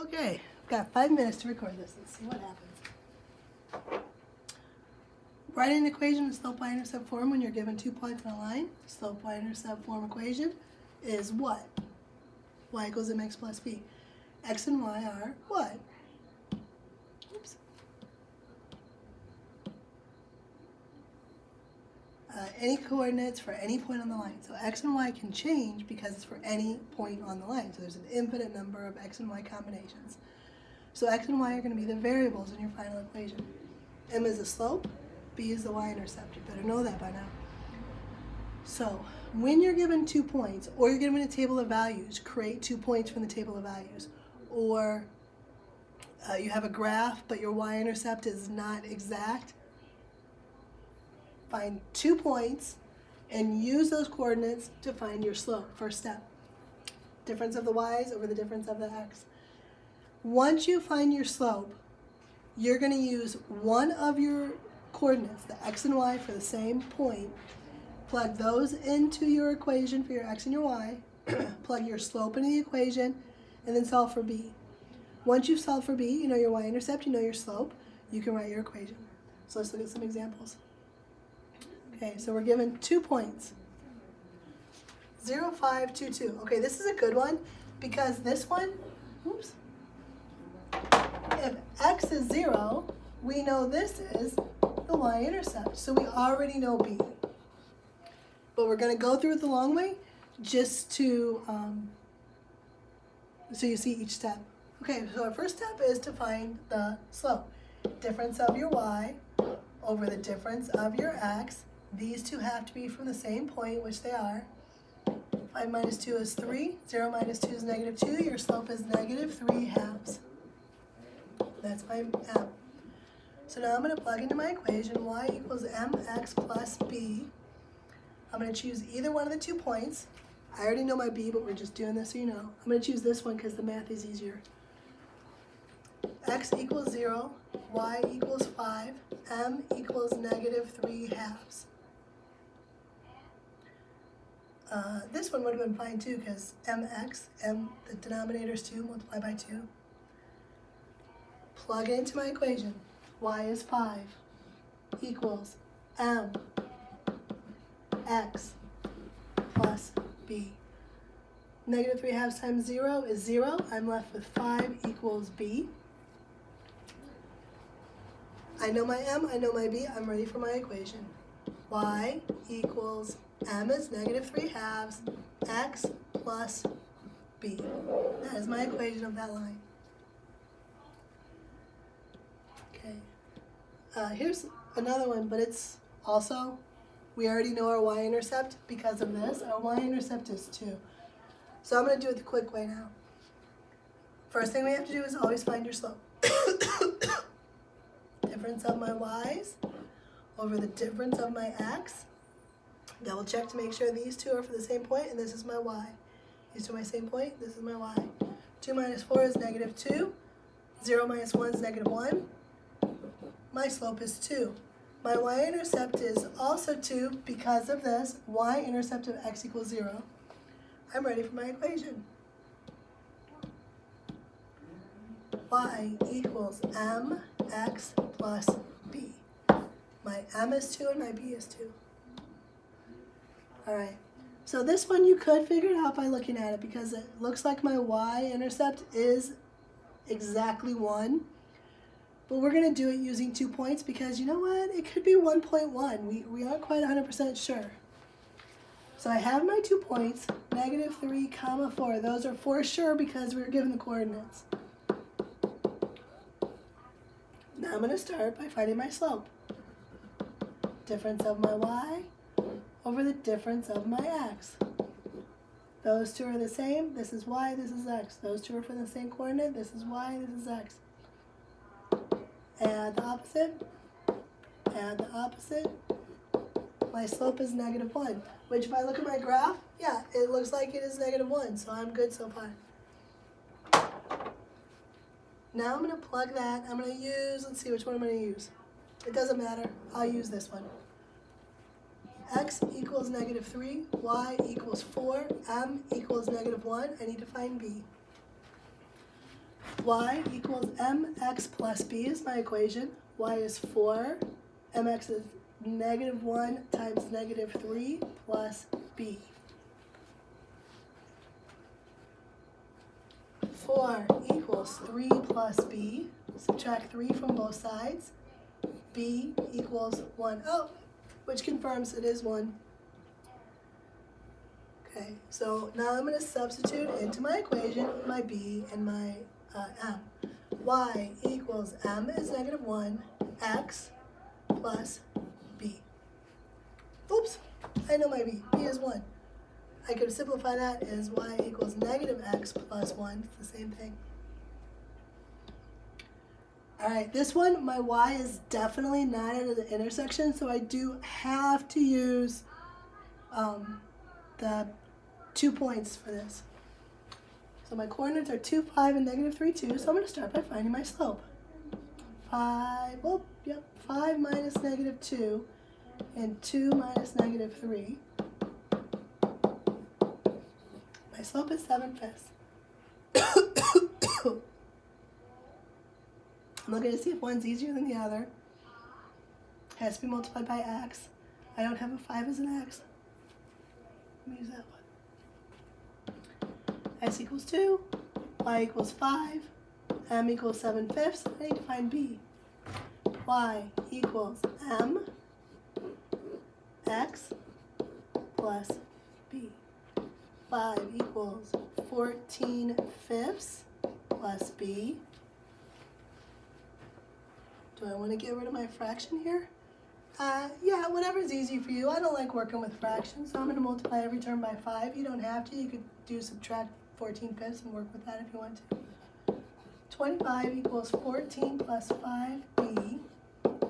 Okay, I've got 5 minutes to record this. Let's see what happens. Write an equation in slope y-intercept form when you're given 2 points on a line. Slope y-intercept form equation is what? Y equals mx plus b. X and y are what? Oops. Any coordinates for any point on the line. So x and y can change because it's for any point on the line. So there's an infinite number of x and y combinations. So x and y are going to be the variables in your final equation. M is the slope, b is the y-intercept. You better know that by now. So when you're given 2 points, or you're given a table of values, create 2 points from the table of values. Or you have a graph, but your y-intercept is not exact. Find 2 points and use those coordinates to find your slope. First step. Difference of the y's over the difference of the x. Once you find your slope, you're going to use one of your coordinates, the x and y for the same point. Plug those into your equation for your x and your y. Plug your slope into the equation, and then solve for b. Once you've solved for b, you know your y-intercept, you know your slope, you can write your equation. So let's look at some examples. Okay, so we're given 2 points. 0, 5, 2, 2. Okay, this is a good one because this one, oops, if x is 0, we know this is the y-intercept. So we already know b. But we're going to go through it the long way just to, so you see each step. Okay, so our first step is to find the slope. Difference of your y over the difference of your x. These two have to be from the same point, which they are. 5 minus 2 is 3. 0 minus 2 is negative 2. Your slope is negative 3 halves. That's my m. So now I'm going to plug into my equation y equals mx plus b. I'm going to choose either one of the 2 points. I already know my b, but we're just doing this so you know. I'm going to choose this one because the math is easier. X equals 0, y equals 5, m equals negative 3 halves. This one would have been fine too because mx, the denominator is 2, multiply by 2. Plug it into my equation. Y is 5 equals m x plus b. Negative 3 halves times 0 is 0. I'm left with 5 equals b. I know my m, I know my b. I'm ready for my equation. Y equals m is negative 3 halves, x plus b. That is my equation of that line. Okay. Here's another one, but it's also, we already know our y-intercept because of this. Our y-intercept is 2. So I'm going to do it the quick way now. First thing we have to do is always find your slope. Difference of my y's over the difference of my x. Double check to make sure these two are for the same point, and this is my y. These two are my same point, this is my y. 2 minus 4 is negative 2. 0 minus 1 is negative 1. My slope is 2. My y-intercept is also 2 because of this. Y-intercept of x equals 0. I'm ready for my equation. Y equals mx plus b. My m is 2 and my b is 2. Alright, so this one you could figure it out by looking at it because it looks like my y-intercept is exactly 1. But we're going to do it using 2 points because you know what? It could be 1.1. We aren't quite 100% sure. So I have my 2 points, negative 3, comma 4. Those are for sure because we were given the coordinates. Now I'm going to start by finding my slope. Difference of my y over the difference of my x. Those two are the same. This is y, this is x. Those two are for the same coordinate. This is y, this is x. Add the opposite. Add the opposite. My slope is negative 1, which if I look at my graph, yeah, it looks like it is negative 1, so I'm good so far. Now I'm going to plug that. I'm going to use, let's see which one I'm going to use. It doesn't matter. I'll use this one. X equals negative 3, y equals 4, m equals negative 1. I need to find b. y equals mx plus b is my equation. Y is 4. Mx is -1 times -3 plus b. 4 equals 3 plus b. Subtract 3 from both sides. B equals 1. Oh, which confirms it is 1. Okay, so now I'm going to substitute into my equation my b and my m. Y equals m is -1, x plus b. Oops, I know my b. B is 1. I could simplify that as y equals -x plus 1. It's the same thing. All right, this one, my y is definitely not at the intersection, so I do have to use the 2 points for this. So my coordinates are 2, 5, and -3, 2, so I'm going to start by finding my slope. 5 minus -2 and 2 minus -3. My slope is 7/5. I'm looking to see if one's easier than the other. Has to be multiplied by x. I don't have a 5 as an x. Let me use that one. S equals 2, y equals 5, m equals 7/5. I need to find b. Y equals m x plus b. 5 equals 14/5 plus b. Do I want to get rid of my fraction here? Yeah, whatever's easy for you. I don't like working with fractions, so I'm going to multiply every term by 5. You don't have to. You could do subtract 14/5 and work with that if you want to. 25 equals 14 plus 5b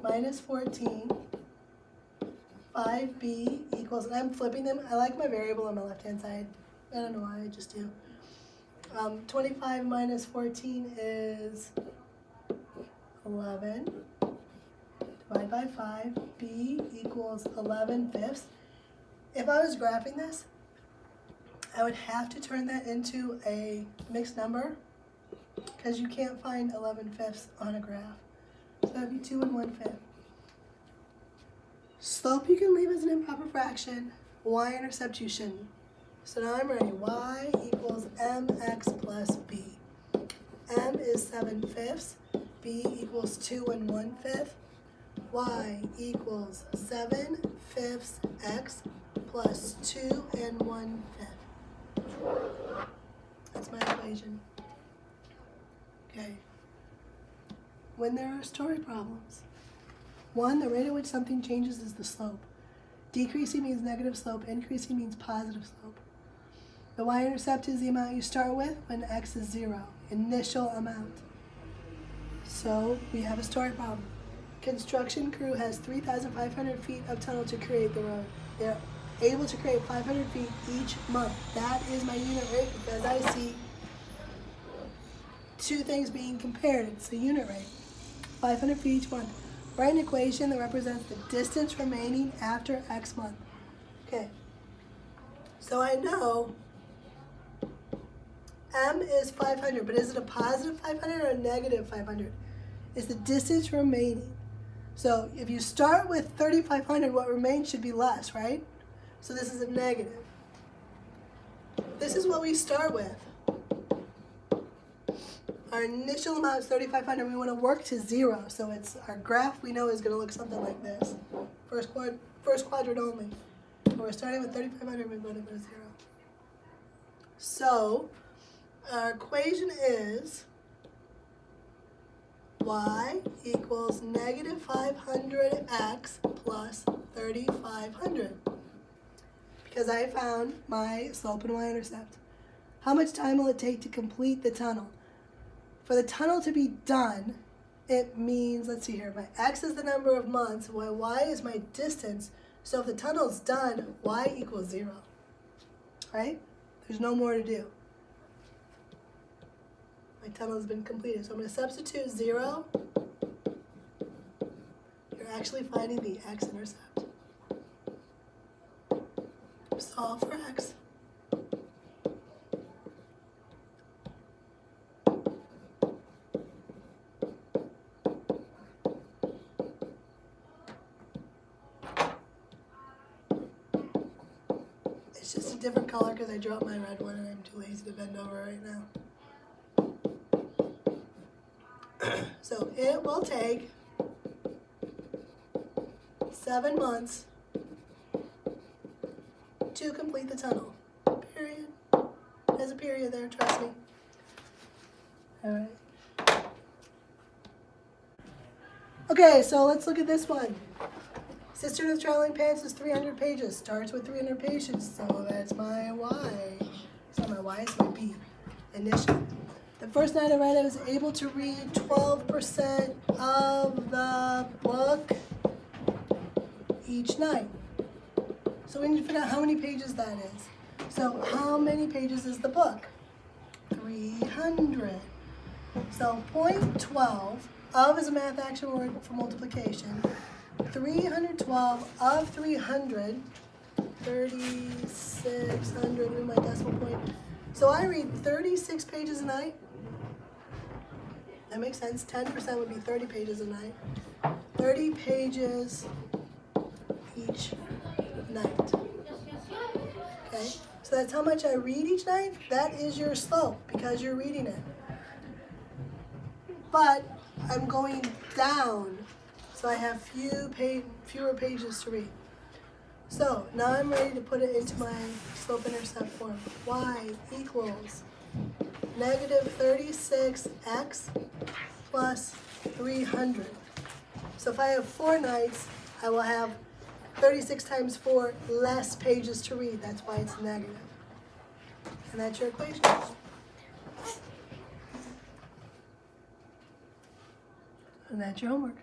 minus 14. 5b equals, and I'm flipping them. I like my variable on my left-hand side. I don't know why, I just do. 25 minus 14 is 11. Divide by 5. B equals 11/5. If I was graphing this, I would have to turn that into a mixed number because you can't find 11/5 on a graph. So that would be 2 1/5. Slope you can leave as an improper fraction. Y-intercept you shouldn't. So now I'm ready. Y equals mx plus b. M is 7/5. B equals 2 1/5. Y equals 7/5 x plus 2 1/5. That's my equation. Okay. When there are story problems. 1, the rate at which something changes is the slope. Decreasing means negative slope, increasing means positive slope. The y-intercept is the amount you start with when x is 0, initial amount. So we have a story problem. Construction crew has 3,500 feet of tunnel to create the road. They're able to create 500 feet each month. That is my unit rate because I see two things being compared. It's the unit rate. 500 feet each month. Write an equation that represents the distance remaining after X month. Okay. So I know M is 500, but is it a positive 500 or a negative 500? It's the distance remaining. So if you start with 3,500, what remains should be less, right? So this is a negative. This is what we start with. Our initial amount is 3,500. We want to work to 0. So it's our graph we know is going to look something like this. First quadrant only. We're starting with 3,500. We want to go to 0. So our equation is y equals negative 500x plus 3,500. Because I found my slope and y-intercept. How much time will it take to complete the tunnel? For the tunnel to be done, it means, let's see here, my x is the number of months, my y is my distance. So if the tunnel's done, y equals 0. Right? There's no more to do. My tunnel has been completed. So I'm going to substitute 0. You're actually finding the x-intercept. Solve for x. a different color because I dropped my red one and I'm too lazy to bend over right now. So it will take 7 months to complete the tunnel. Period. There's a period there, trust me. All right. Okay, so let's look at this one. Sister of Traveling Pants is 300 pages. Starts with 300 pages, so that's my Y. It's not my Y, it's my B. Initial. The first night I read it, I was able to read 12% of the book each night. So we need to figure out how many pages that is. So how many pages is the book? 300. So 0.12, of is a math action word for multiplication. 312 of 300, 3,600 with my decimal point. So I read 36 pages a night. That makes sense. 10% would be 30 pages a night. 30 pages each night. Okay, so that's how much I read each night. That is your slope because you're reading it. But I'm going down, so I have fewer pages to read. So now I'm ready to put it into my slope-intercept form. Y equals negative 36x plus 300. So if I have 4 nights, I will have 36 times 4 less pages to read. That's why it's negative. And that's your equation. And that's your homework.